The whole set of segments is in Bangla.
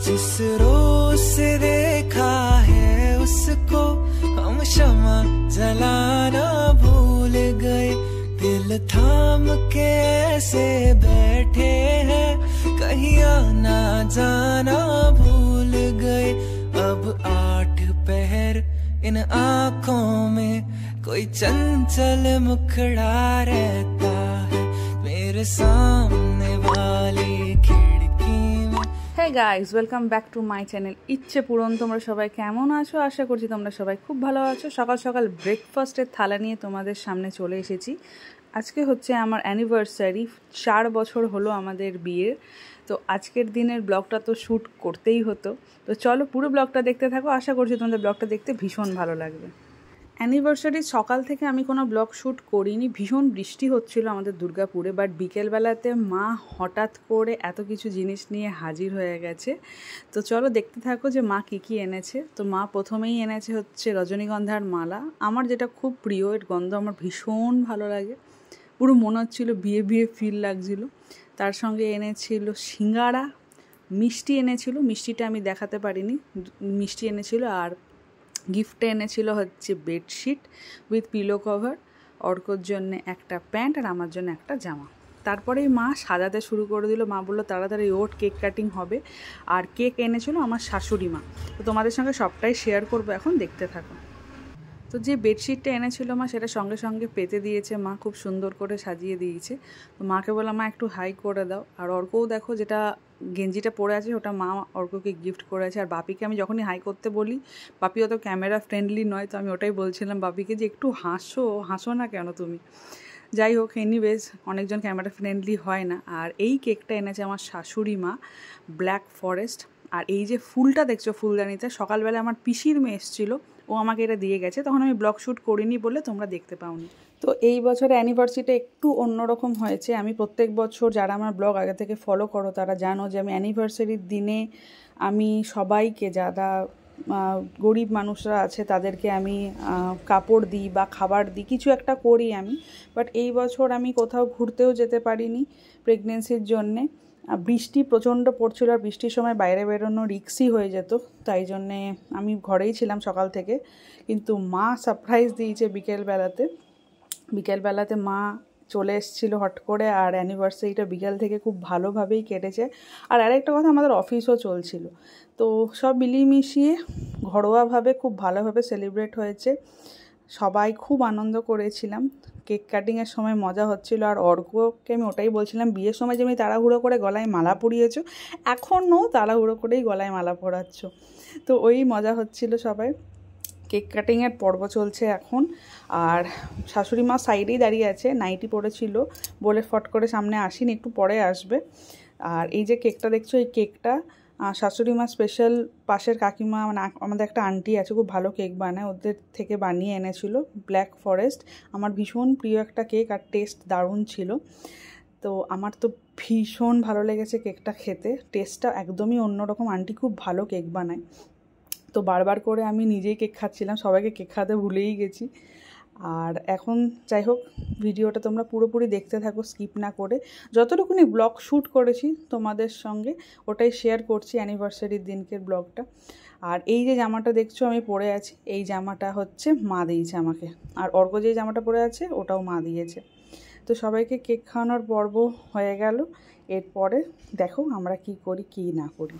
जिस रोज से देखा है उसको हम शमा जलाना भूल गए, दिल थाम के ऐसे बैठे हैं कहीं आना जाना भूल गए। अब 8 पहर इन आँखों में कोई चंचल मुखड़ा रहता है मेरे सामने वाली खिड़की में। Hey guys, welcome back to my channel Ichchhe Puron. তোমরা সবাই কেমন আছো? আশা করছি তোমরা সবাই খুব ভালো আছো। সকাল সকাল ব্রেকফাস্টের থালা নিয়ে তোমাদের সামনে চলে এসেছি। আজকে হচ্ছে আমার অ্যানিভার্সারি, 4 বছর হলো আমাদের বিয়ের। তো আজকের দিনের ব্লগটা তো শ্যুট করতেই হতো, তো চলো পুরো ব্লগটা দেখতে থাকো। আশা করছি তোমাদের ব্লগটা দেখতে ভীষণ ভালো লাগবে। অ্যানিভার্সারির সকাল থেকে আমি কোনো ব্লগ শ্যুট করিনি, ভীষণ বৃষ্টি হচ্ছিল আমাদের দুর্গাপুরে। বাট বিকেলবেলাতে মা হঠাৎ করে এত কিছু জিনিস নিয়ে হাজির হয়ে গেছে। তো চলো দেখতে থাকো যে মা কী কী এনেছে। তো মা প্রথমেই এনেছে হচ্ছে রজনীগন্ধার মালা, আমার যেটা খুব প্রিয়, এর গন্ধ আমার ভীষণ ভালো লাগে, পুরো মনে হচ্ছিলো বিয়ে বিয়ে ফিল লাগছিল। তার সঙ্গে এনেছিল সিঙ্গারা, মিষ্টি এনেছিল, মিষ্টিটা আমি দেখাতে পারিনি, মিষ্টি এনেছিল। আর গিফটে এনেছিল হচ্ছে বেডশিট উইথ পিলো কভার, অর্কর জন্যে একটা প্যান্ট আর আমার জন্য একটা জামা। তারপরেই মা সাজাতে শুরু করে দিল। মা বললো তাড়াতাড়ি ওঠ, কেক কাটিং হবে। আর কেক এনেছিল আমার শাশুড়ি মা। তো তোমাদের সঙ্গে সবটাই শেয়ার করবো, এখন দেখতে থাকো। তো যে বেডশিটটা এনেছিল মা, সেটা সঙ্গে সঙ্গে পেতে দিয়েছে মা, খুব সুন্দর করে সাজিয়ে দিয়েছে। তো মাকে বললাম মা একটু হাই করে দাও। আর অর্কও দেখো যেটা গেঞ্জিটা পরে আছে ওটা মা অর্ককে গিফট করেছে। আর বাপিকে আমি যখনই হাই করতে বলি, বাপি অত ক্যামেরা ফ্রেন্ডলি নয়, তো আমি ওটাই বলছিলাম বাপিকে যে একটু হাসো না কেন তুমি। যাই হোক, এনিওয়েজ অনেকজন ক্যামেরা ফ্রেন্ডলি হয় না। আর এই কেকটা এনেছে আমার শাশুড়ি মা, ব্ল্যাক ফরেস্ট। আর এই যে ফুলটা দেখছো ফুলদানিতে, সকালবেলা আমার পিসির মেয়ে এসেছিলো, ও আমাকে এটা দিয়ে গেছে, তখন আমি ব্লগ শ্যুট করিনি বলে তোমরা দেখতে পাওনি। তো এই বছর অ্যানিভার্সারিটা একটু অন্যরকম হয়েছে। আমি প্রত্যেক বছর, যারা আমার ব্লগ আগে থেকে ফলো করো তারা জানো যে আমি অ্যানিভার্সারির দিনে আমি সবাইকে, যারা গরিব মানুষরা আছে তাদেরকে আমি কাপড় দিই বা খাবার দিই, কিছু একটা করি আমি। বাট এই বছর আমি কোথাও ঘুরতেও যেতে পারিনি প্রেগনেন্সির জন্যে। বৃষ্টি প্রচণ্ড পড়ছিল, আর বৃষ্টির সময় বাইরে বেরোনো রিস্কি হয়ে যেত, তাই জন্যে আমি ঘরেই ছিলাম সকাল থেকে। কিন্তু মা সারপ্রাইজ দিয়েছে বিকেলবেলাতে মা চলে এসেছিলো হট করে। আর অ্যানিভার্সারিটা বিকেল থেকে খুব ভালোভাবেই কেটেছে। আর আরেকটা কথা, আমাদের অফিসও চলছিল, তো সব মিলিয়ে মিশিয়ে ঘরোয়াভাবে খুব ভালোভাবে সেলিব্রেট হয়েছে। সবাই খুব আনন্দ করেছিলাম। কেক কাটিংয়ের সময় মজা হচ্ছিল। আর অর্ককে আমি ওটাই বলছিলাম, বিয়ের সময় যেমনি তাড়াহুড়ো করে গলায় মালা পরিয়েছো, এখনও তাড়াহুড়ো করেই গলায় মালা পরাচ্ছ। তো ওই মজা হচ্ছিল সবাই। কেক কাটিংয়ের পর্ব চলছে এখন। আর শাশুড়ি মা সাইডেই দাঁড়িয়ে আছে, নাইটি পরেছিল বলে ফট করে সামনে আসিনি, একটু পরে আসবে। আর এই যে কেকটা দেখছো, এই কেকটা শাশুড়ি মা স্পেশাল পাশের কাকিমা, মানে আমাদের একটা আন্টি আছে, খুব ভালো কেক বানায়, ওদের থেকে বানিয়ে এনেছিল, ব্ল্যাক ফরেস্ট। আমার ভীষণ প্রিয় একটা কেক, আর টেস্ট দারুণ ছিল। তো আমার তো ভীষণ ভালো লেগেছে কেকটা খেতে, টেস্টটা একদমই অন্যরকম। আন্টি খুব ভালো কেক বানায়। তো বারবার করে আমি নিজেই কেক খাচ্ছিলাম, সবাইকে কেক খাওয়াতে ভুলেই গেছি। আর এখন যাই হোক, ভিডিওটা তোমরা পুরোপুরি দেখতে থাকো স্কিপ না করে। যতটুকুনি ব্লগ শ্যুট করেছি তোমাদের সঙ্গে ওটাই শেয়ার করছি, অ্যানিভার্সারির দিনকের ব্লগটা। আর এই যে জামাটা দেখছো আমি পরে আছি, এই জামাটা হচ্ছে মা দিয়েছে আমাকে। আর অর্ক যে জামাটা পরে আছে ওটাও মা দিয়েছে। তো সবাইকে কেক খাওয়ানোর পর্ব হয়ে গেল। এরপরে দেখো আমরা কি করি কি না করি।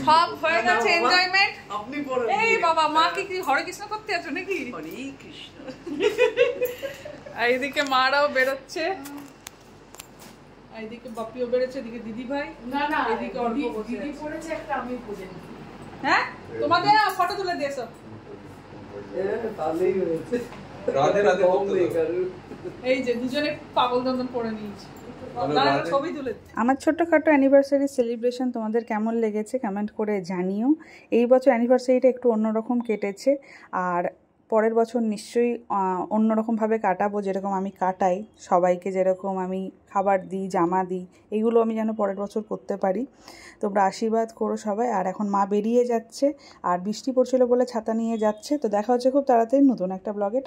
সব হয়ে গেছে এনজয়মেন্ট। আপনি বলেন, এই বাবা মা কি হরে কৃষ্ণ করতে আছো নাকি? হরে কৃষ্ণ। এইদিকে মারাও বেরোচ্ছে, এইদিকে বাপিও বেরোচ্ছে, এদিকে দিদি ভাই, না এদিকে অর্ক বসে দিদি পড়েছে একটা, আমি পড়ে নি। হ্যাঁ, তোমাদের ফটো তুলে দিয়েছো, ভালোই হয়েছে। রাধে রাধে এই যে দুজনে পাগল দন্দন পড়ে নিয়েছে। আমার ছোট্টখাটো অ্যানিভার্সারি সেলিব্রেশন তোমাদের কেমন লেগেছে কমেন্ট করে জানিও। এই বছর অ্যানিভার্সারিটা একটু অন্যরকম কেটেছে, আর পরের বছর নিশ্চয়ই অন্যরকমভাবে কাটাবো, যেরকম আমি কাটাই সবাইকে, যেরকম আমি খাবার দিই, জামা দিই, এগুলো আমি যেন পরের বছর করতে পারি। তোমরা আশীর্বাদ করো সবাই। আর এখন মা বেরিয়ে যাচ্ছে, আর বৃষ্টি পড়ছিল বলে ছাতা নিয়ে যাচ্ছে। তো দেখা হচ্ছে খুব তাড়াতাড়ি নতুন একটা ব্লগে।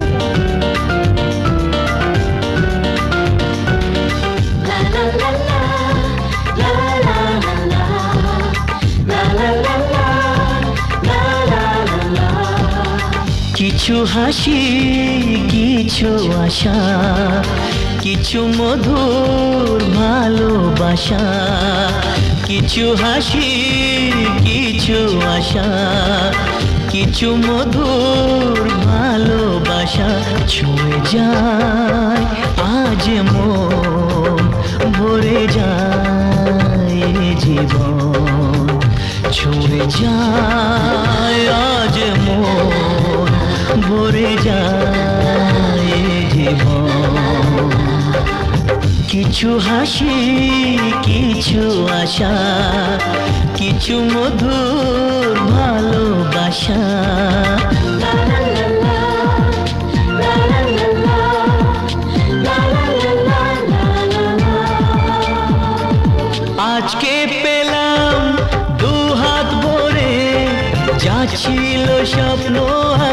হাসি কিছু আশা, কিছু মধুর ভালোবাসা, কিছু হাসি কিছু আশা, কিছু মধুর ভালোবাসা ছুঁয়ে যায় আজ মন, ভরে যায় জীবন, ছুঁয়ে যায় আজ মন, ভরে যায় জীবন। কিছু হাসি কিছু আশা, কিছু মধুর ভালোবাসা। আজকে পেলাম দু হাত ভরে, যা ছিল স্বপ্ন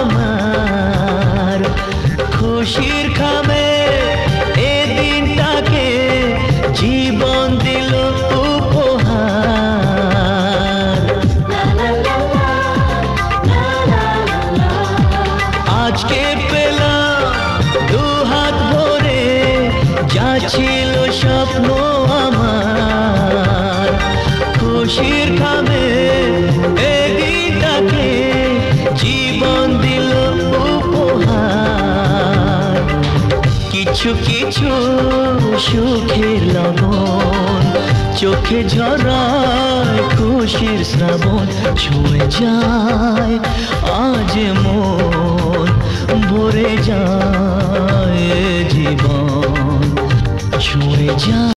আমার, খুশির খামে এ দিনটাকে জীবন দিল উপহার। আজকে পেলাম দু হাত ভরে, যা ছিল স্বপ্ন আমার, খুশির খামে এ দিনটাকে জীবন দিল উপহার। কিছু কিছু সুখের লবণ, চোখে ঝরায় খুশির শ্রাবণ, ছুঁয়ে যায় আজ মন, ভরে যায় জীবন, ছুঁয়ে যায়।